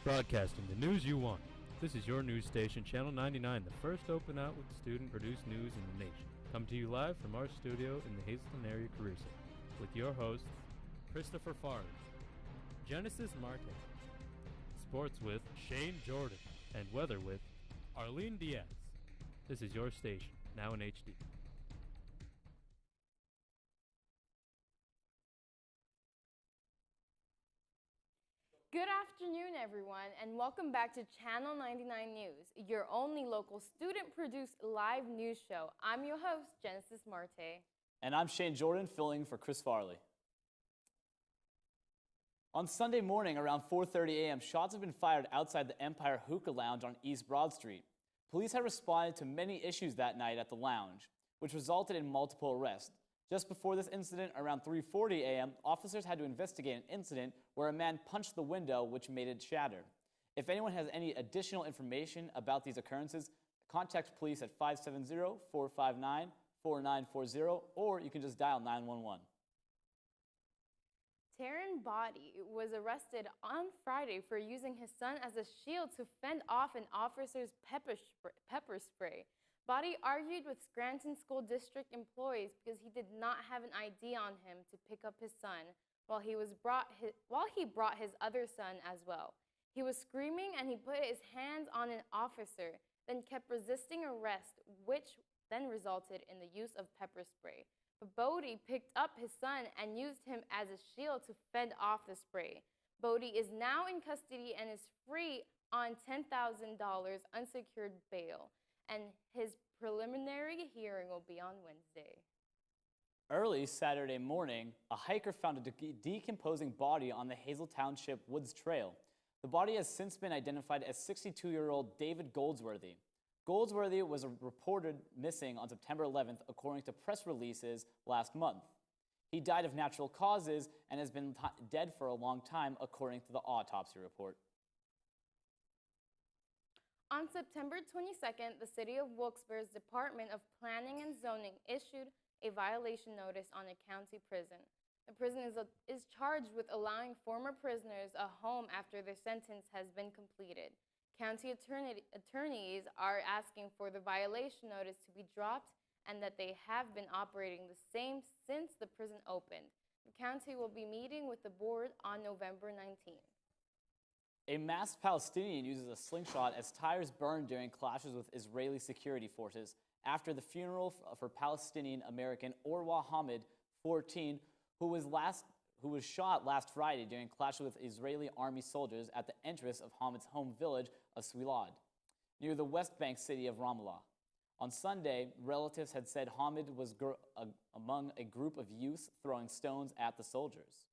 Broadcasting the news you want. This is your news station, Channel 99, the first open out with student-produced news in the nation. Come to you live from our studio in the Hazleton area, Career Center, with your hosts, Christopher Farr, Genesis Marte, sports with Shane Jordan, and weather with Arlene Diaz. This is your station, now in HD. Good afternoon, everyone, and welcome back to Channel 99 News, your only local student-produced live news show. I'm your host, Genesis Marte. And I'm Shane Jordan, filling for Chris Farley. On Sunday morning, around 4:30 a.m., shots have been fired outside the Empire Hookah Lounge on East Broad Street. Police have responded to many issues that night at the lounge, which resulted in multiple arrests. Just before this incident, around 3:40 a.m., officers had to investigate an incident where a man punched the window, which made it shatter. If anyone has any additional information about these occurrences, contact police at 570-459-4940, or you can just dial 911. Taryn Body was arrested on Friday for using his son as a shield to fend off an officer's pepper spray. Body argued with Scranton School District employees because he did not have an ID on him to pick up his son while he brought his other son as well. He was screaming and he put his hands on an officer, then kept resisting arrest, which then resulted in the use of pepper spray. But Bodie picked up his son and used him as a shield to fend off the spray. Bodie is now in custody and is free on $10,000 unsecured bail, and his preliminary hearing will be on Wednesday. Early Saturday morning, a hiker found a decomposing body on the Hazel Township Woods Trail. The body has since been identified as 62-year-old David Goldsworthy. Goldsworthy was reported missing on September 11th, according to press releases last month. He died of natural causes and has been dead for a long time, according to the autopsy report. On September 22nd, the City of Wilkes-Barre's Department of Planning and Zoning issued a violation notice on a county prison. The prison is charged with allowing former prisoners a home after their sentence has been completed. County attorneys are asking for the violation notice to be dropped and that they have been operating the same since the prison opened. The county will be meeting with the board on November 19th. A masked Palestinian uses a slingshot as tires burned during clashes with Israeli security forces after the funeral for Palestinian American Orwa Hamid, 14, who was shot last Friday during clashes with Israeli army soldiers at the entrance of Hamid's home village of Swilad, near the West Bank city of Ramallah. On Sunday, relatives had said Hamid was among a group of youths throwing stones at the soldiers.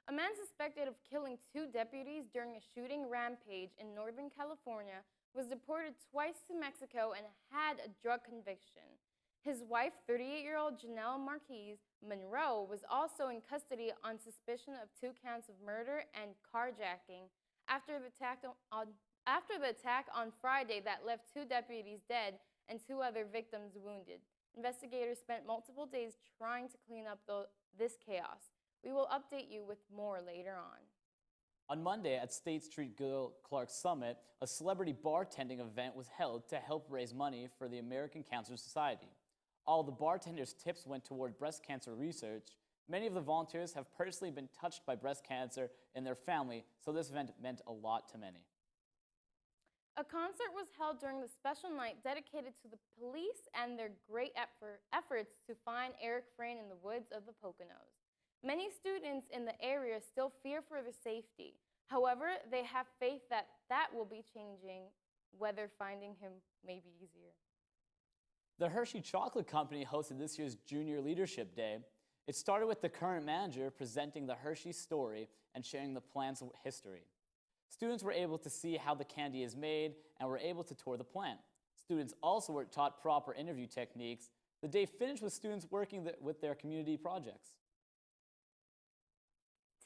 A man suspected of killing 2 deputies during a shooting rampage in Northern California was deported twice to Mexico and had a drug conviction. His wife, 38-year-old Janelle Marquez Monroe, was also in custody on suspicion of 2 counts of murder and carjacking after the attack on Friday that left 2 deputies dead and 2 other victims wounded. Investigators spent multiple days trying to clean up this chaos. We will update you with more later on. On Monday at State Street Gil Clark Summit, a celebrity bartending event was held to help raise money for the American Cancer Society. All the bartenders' tips went toward breast cancer research. Many of the volunteers have personally been touched by breast cancer in their family, so this event meant a lot to many. A concert was held during the special night dedicated to the police and their great efforts to find Eric Frayne in the woods of the Poconos. Many students in the area still fear for their safety. However, they have faith that will be changing, whether finding him may be easier. The Hershey Chocolate Company hosted this year's Junior Leadership Day. It started with the current manager presenting the Hershey story and sharing the plant's history. Students were able to see how the candy is made and were able to tour the plant. Students also were taught proper interview techniques. The day finished with students working with their community projects.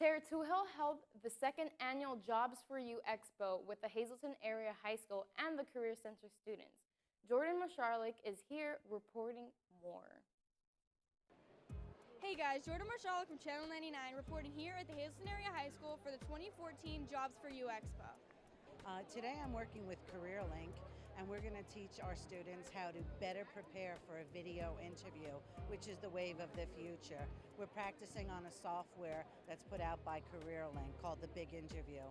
Tarratuhil held the 2nd annual Jobs for You Expo with the Hazleton Area High School and the Career Center students. Jordan Masharlik is here reporting more. Hey Hey guys, Jordan Marshall from Channel 99 reporting here at the Hazleton Area High School for the 2014 Jobs for You Expo. Today I'm working with CareerLink, and we're going to teach our students how to better prepare for a video interview, which is the wave of the future. We're practicing on a software that's put out by CareerLink called the Big Interview.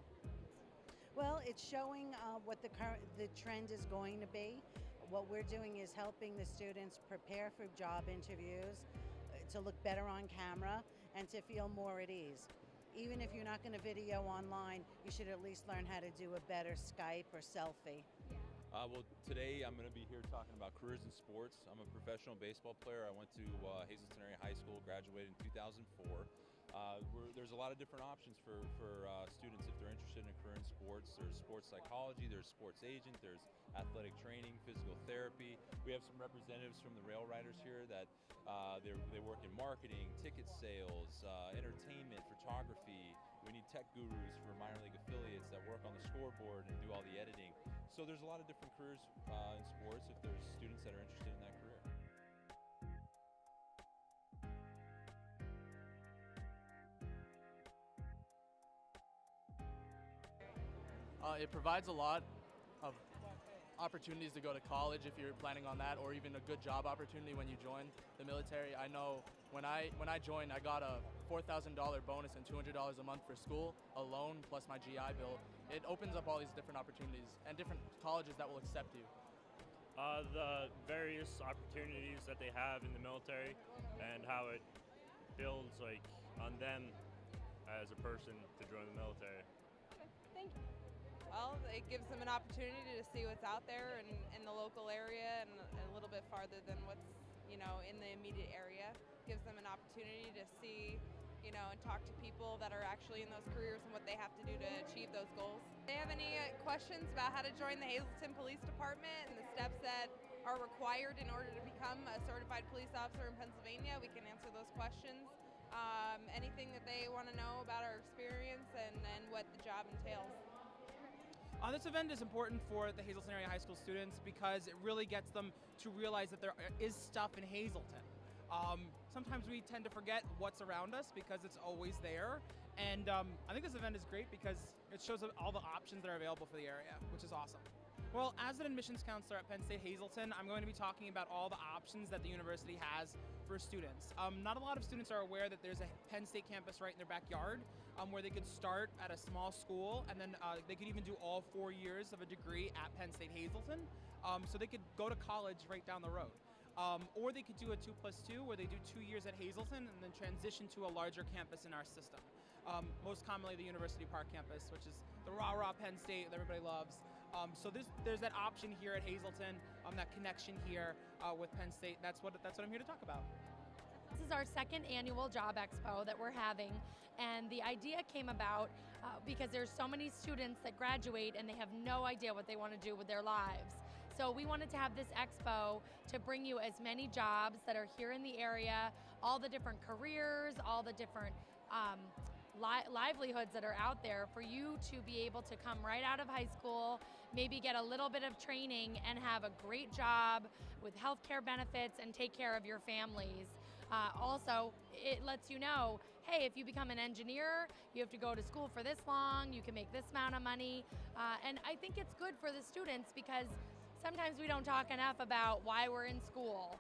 Well, it's showing what the trend is going to be. What we're doing is helping the students prepare for job interviews, to look better on camera, and to feel more at ease. Even if you're not going to video online, you should at least learn how to do a better Skype or selfie. Well, today I'm going to be here talking about careers in sports. I'm a professional baseball player. I went to Hazleton Area High School, graduated in 2004. There's a lot of different options for students if they're interested in a career in sports. There's sports psychology, there's sports agent, there's athletic training, physical therapy. We have some representatives from the rail riders here that they work in marketing, ticket sales, entertainment, photography. We need tech gurus for minor league affiliates that work on the scoreboard and do all the editing. So there's a lot of different careers in sports if there's students that are interested in that career. It provides a lot of opportunities to go to college if you're planning on that, or even a good job opportunity when you join the military. I know when I joined, I got a $4,000 bonus and $200 a month for school alone, plus my GI Bill. It opens up all these different opportunities and different colleges that will accept you. The various opportunities that they have in the military and how it builds on them as a person to join the military. Okay, thank you. Well, it gives them an opportunity to see what's out there in the local area and a little bit farther than what's, in the immediate area. Gives them an opportunity to see, and talk to people that are actually in those careers and what they have to do to achieve those goals. If they have any questions about how to join the Hazleton Police Department and the steps that are required in order to become a certified police officer in Pennsylvania, we can answer those questions. Anything that they want to know about our experience and what the job entails. This event is important for the Hazleton Area High School students because it really gets them to realize that there is stuff in Hazleton. Sometimes we tend to forget what's around us because it's always there. And I think this event is great because it shows all the options that are available for the area, which is awesome. Well, as an admissions counselor at Penn State Hazleton, I'm going to be talking about all the options that the university has for students. Not a lot of students are aware that there's a Penn State campus right in their backyard where they could start at a small school and then they could even do all 4 years of a degree at Penn State Hazleton. So they could go to college right down the road. Or they could do a 2+2 where they do 2 years at Hazleton and then transition to a larger campus in our system. Most commonly the University Park campus, which is the rah-rah Penn State that everybody loves. So there's that option here at Hazleton, that connection here with Penn State. That's what I'm here to talk about. This is our second annual Job Expo that we're having, and the idea came about because there's so many students that graduate and they have no idea what they want to do with their lives. So we wanted to have this expo to bring you as many jobs that are here in the area, all the different careers, all the different livelihoods that are out there for you to be able to come right out of high school, maybe get a little bit of training and have a great job with healthcare benefits and take care of your families. Also, it lets you know, hey, if you become an engineer, you have to go to school for this long, you can make this amount of money. And I think it's good for the students because sometimes we don't talk enough about why we're in school.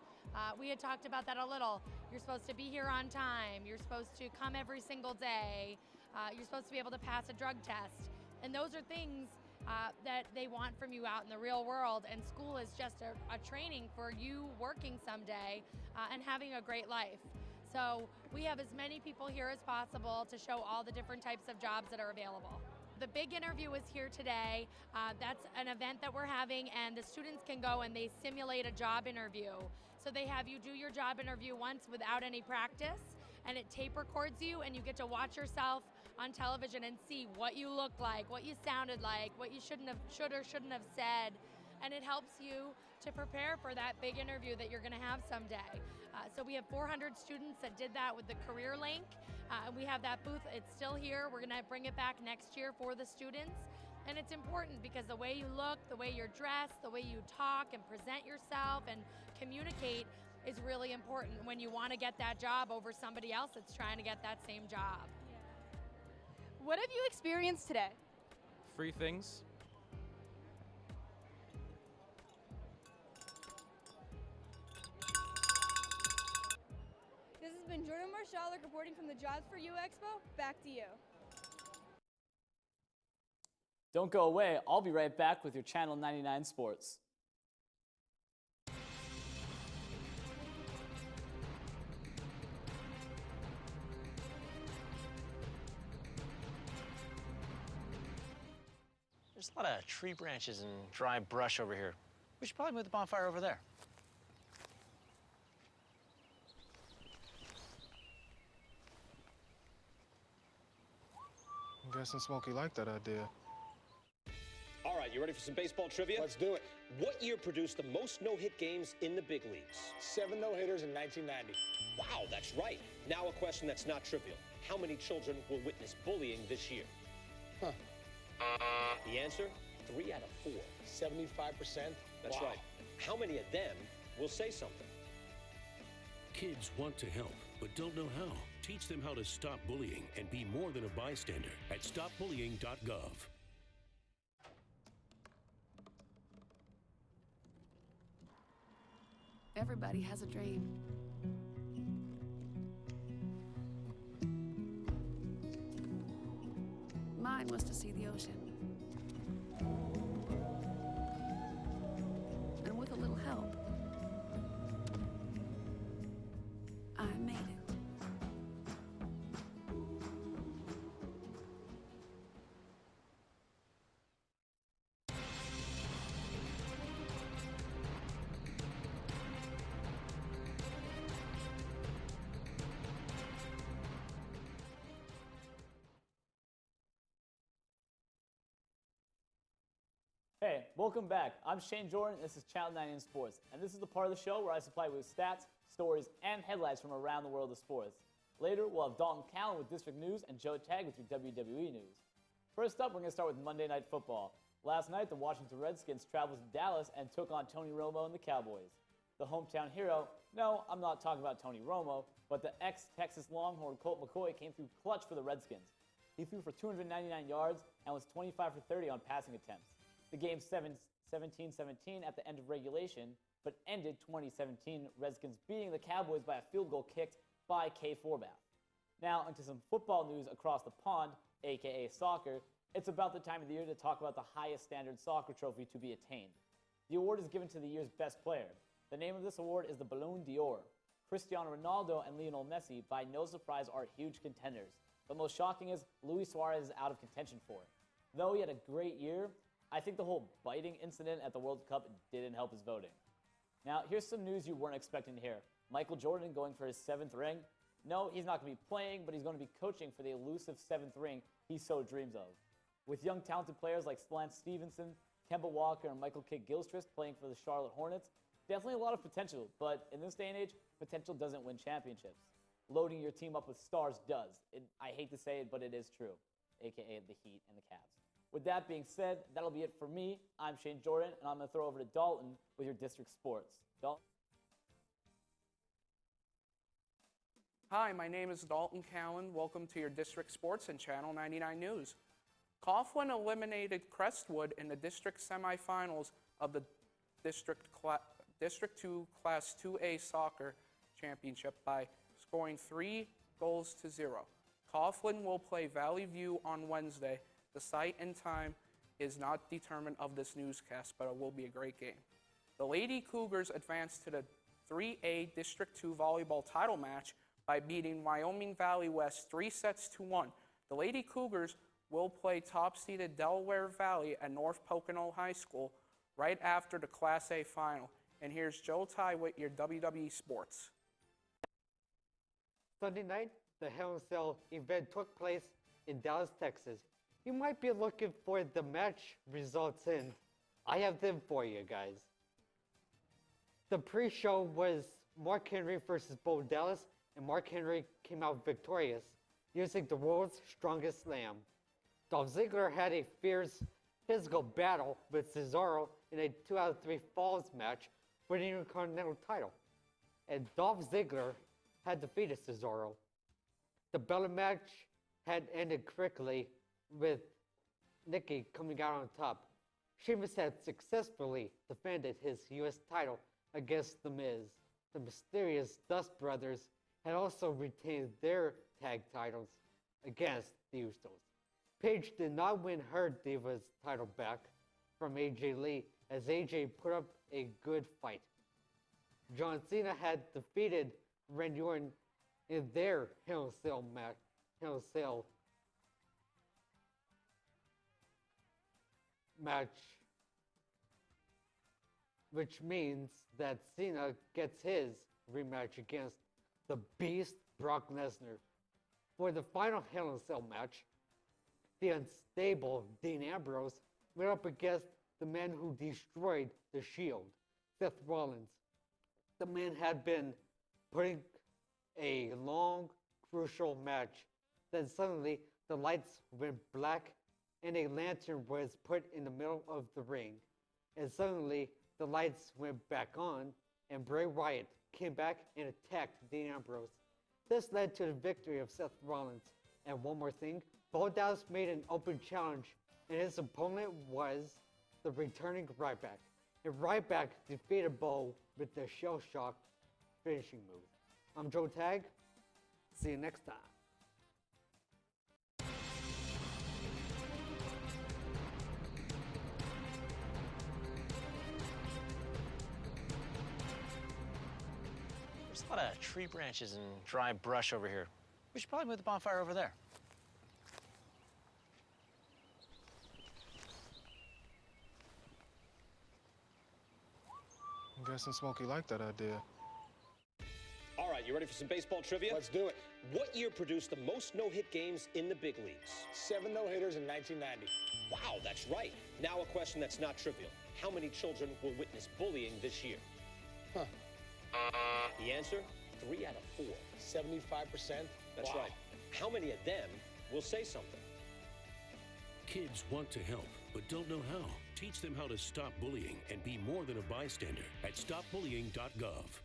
We had talked about that a little. You're supposed to be here on time. You're supposed to come every single day. You're supposed to be able to pass a drug test. And those are things that they want from you out in the real world. And school is just a training for you working someday and having a great life. So we have as many people here as possible to show all the different types of jobs that are available. The big interview is here today. That's an event that we're having, and the students can go and they simulate a job interview. So they have you do your job interview once without any practice, and it tape records you, and you get to watch yourself on television and see what you looked like, what you sounded like, what you should or shouldn't have said, and it helps you to prepare for that big interview that you're gonna have someday. So we have 400 students that did that with the Career Link. We have that booth, it's still here. We're gonna bring it back next year for the students. And it's important because the way you look, the way you're dressed, the way you talk and present yourself and communicate is really important when you want to get that job over somebody else that's trying to get that same job. What have you experienced today? Free things. This has been Jordan Marshall reporting from the Jobs for You Expo. Back to you. Don't go away. I'll be right back with your Channel 99 Sports. There's a lot of tree branches and dry brush over here. We should probably move the bonfire over there. I'm guessing Smokey liked that idea. All right, you ready for some baseball trivia? Let's do it. What year produced the most no-hit games in the big leagues? 7 no-hitters in 1990. Wow, that's right. Now a question that's not trivial. How many children will witness bullying this year? Huh. The answer? 3 out of 4. 75%? That's Wow. right. How many of them will say something? Kids want to help, but don't know how. Teach them how to stop bullying and be more than a bystander at stopbullying.gov. Everybody has a dream. Mine was to see the ocean. And with a little help, I made it. Hey, welcome back. I'm Shane Jordan, and this is Channel 99 Sports, and this is the part of the show where I supply you with stats, stories, and headlines from around the world of sports. Later, we'll have Dalton Callan with District News and Joe Tag with your WWE News. First up, we're going to start with Monday Night Football. Last night, the Washington Redskins traveled to Dallas and took on Tony Romo and the Cowboys. The hometown hero, no, I'm not talking about Tony Romo, but the ex-Texas Longhorn Colt McCoy came through clutch for the Redskins. He threw for 299 yards and was 25 for 30 on passing attempts. The game 17-17 at the end of regulation, but ended 2017 Redskins beating the Cowboys by a field goal kicked by Kay Forbath. Now into some football news across the pond, aka soccer. It's about the time of the year to talk about the highest standard soccer trophy to be attained. The award is given to the year's best player. The name of this award is the Ballon d'Or. Cristiano Ronaldo and Lionel Messi, by no surprise, are huge contenders. But most shocking is Luis Suarez is out of contention for it. Though he had a great year, I think the whole biting incident at the World Cup didn't help his voting. Now, here's some news you weren't expecting to hear. Michael Jordan going for his 7th ring. No, he's not going to be playing, but he's going to be coaching for the elusive 7th ring he so dreams of. With young talented players like Lance Stevenson, Kemba Walker, and Michael Kidd-Gilchrist playing for the Charlotte Hornets, definitely a lot of potential, but in this day and age, potential doesn't win championships. Loading your team up with stars does. I hate to say it, but it is true, aka the Heat and the Cavs. With that being said, that'll be it for me. I'm Shane Jordan, and I'm going to throw over to Dalton with your district sports. Dalton? Hi, my name is Dalton Callan. Welcome to your district sports and Channel 99 News. Coughlin eliminated Crestwood in the district semifinals of the District 2 Class 2A Soccer Championship by scoring 3-0. Coughlin will play Valley View on Wednesday. The site and time is not determined of this newscast, but it will be a great game. The Lady Cougars advanced to the 3A District 2 volleyball title match by beating Wyoming Valley West 3-1. The Lady Cougars will play top-seeded Delaware Valley at North Pocono High School right after the Class A final. And here's Joe Ty with your WWE Sports. Sunday night, the Hell in a Cell event took place in Dallas, Texas. You might be looking for the match results in. I have them for you guys. The pre-show was Mark Henry versus Bo Dallas, and Mark Henry came out victorious, using the world's strongest slam. Dolph Ziggler had a fierce physical battle with Cesaro in a 2 out of 3 falls match for the Intercontinental title. and Dolph Ziggler had defeated Cesaro. The Bella match had ended quickly with Nikki coming out on top. Sheamus had successfully defended his U.S. title against The Miz. The mysterious Dust Brothers had also retained their tag titles against the Usos. Paige did not win her Divas title back from AJ Lee as AJ put up a good fight. John Cena had defeated Randy Orton in their Hell in a Cell match, which means that Cena gets his rematch against the Beast Brock Lesnar. For the final Hell in a Cell match, the unstable Dean Ambrose went up against the man who destroyed the Shield, Seth Rollins. The man had been putting a long, crucial match. Then suddenly the lights went black and a lantern was put in the middle of the ring. And suddenly the lights went back on and Bray Wyatt came back and attacked Dean Ambrose. This led to the victory of Seth Rollins. And one more thing, Bo Dallas made an open challenge and his opponent was the returning Ryback. And Ryback defeated Bo with the Shell Shock finishing move. I'm Joe Tag. See you next time. There's a lot of tree branches and dry brush over here. We should probably move the bonfire over there. I'm guessing Smokey liked that idea. All right, you ready for some baseball trivia? Let's do it. What year produced the most no-hit games in the big leagues? 7 no-hitters in 1990. Wow, that's right. Now a question that's not trivial. How many children will witness bullying this year? Huh. The answer, 3 out of 4. 75%? That's Wow. right. How many of them will say something? Kids want to help, but don't know how. Teach them how to stop bullying and be more than a bystander at stopbullying.gov.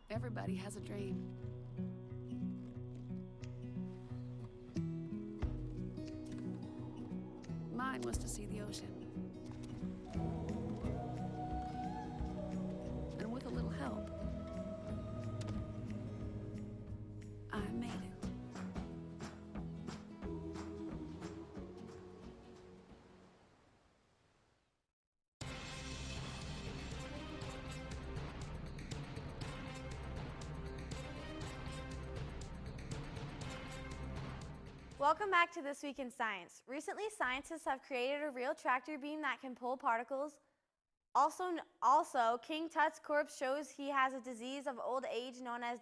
Everybody has a dream. Mine was to see the ocean. And with a little help, I made it. Welcome back to This Week in Science. Recently, scientists have created a real tractor beam that can pull particles. Also, King Tut's corpse shows he has a disease of old age known as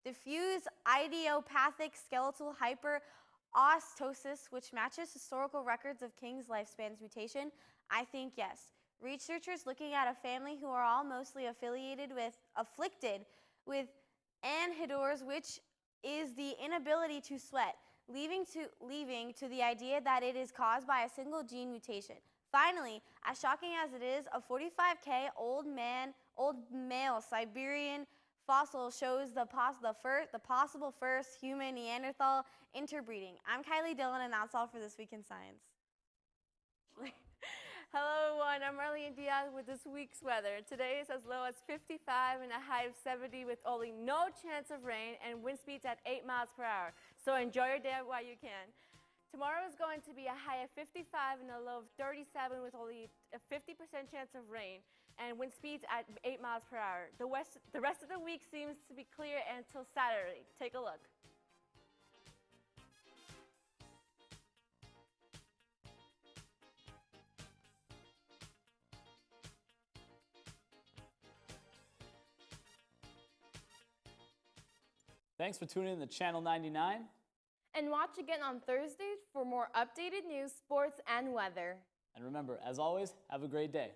diffuse idiopathic skeletal hyperostosis, which matches historical records of King's lifespan's mutation. I think yes. Researchers looking at a family who are all mostly afflicted with anhidors, which is the inability to sweat, leading to the idea that it is caused by a single gene mutation. Finally, as shocking as it is, a 45K old male Siberian fossil shows the possible first human Neanderthal interbreeding. I'm Kylie Dillon, and that's all for This Week in Science. Hello everyone, I'm Marlene Diaz with this week's weather. Today is as low as 55 and a high of 70 with only no chance of rain and wind speeds at 8 miles per hour. So enjoy your day while you can. Tomorrow is going to be a high of 55 and a low of 37 with only a 50% chance of rain and wind speeds at 8 miles per hour. The rest of the week seems to be clear until Saturday. Take a look. Thanks for tuning in to Channel 99. And watch again on Thursdays for more updated news, sports, and weather. And remember, as always, have a great day.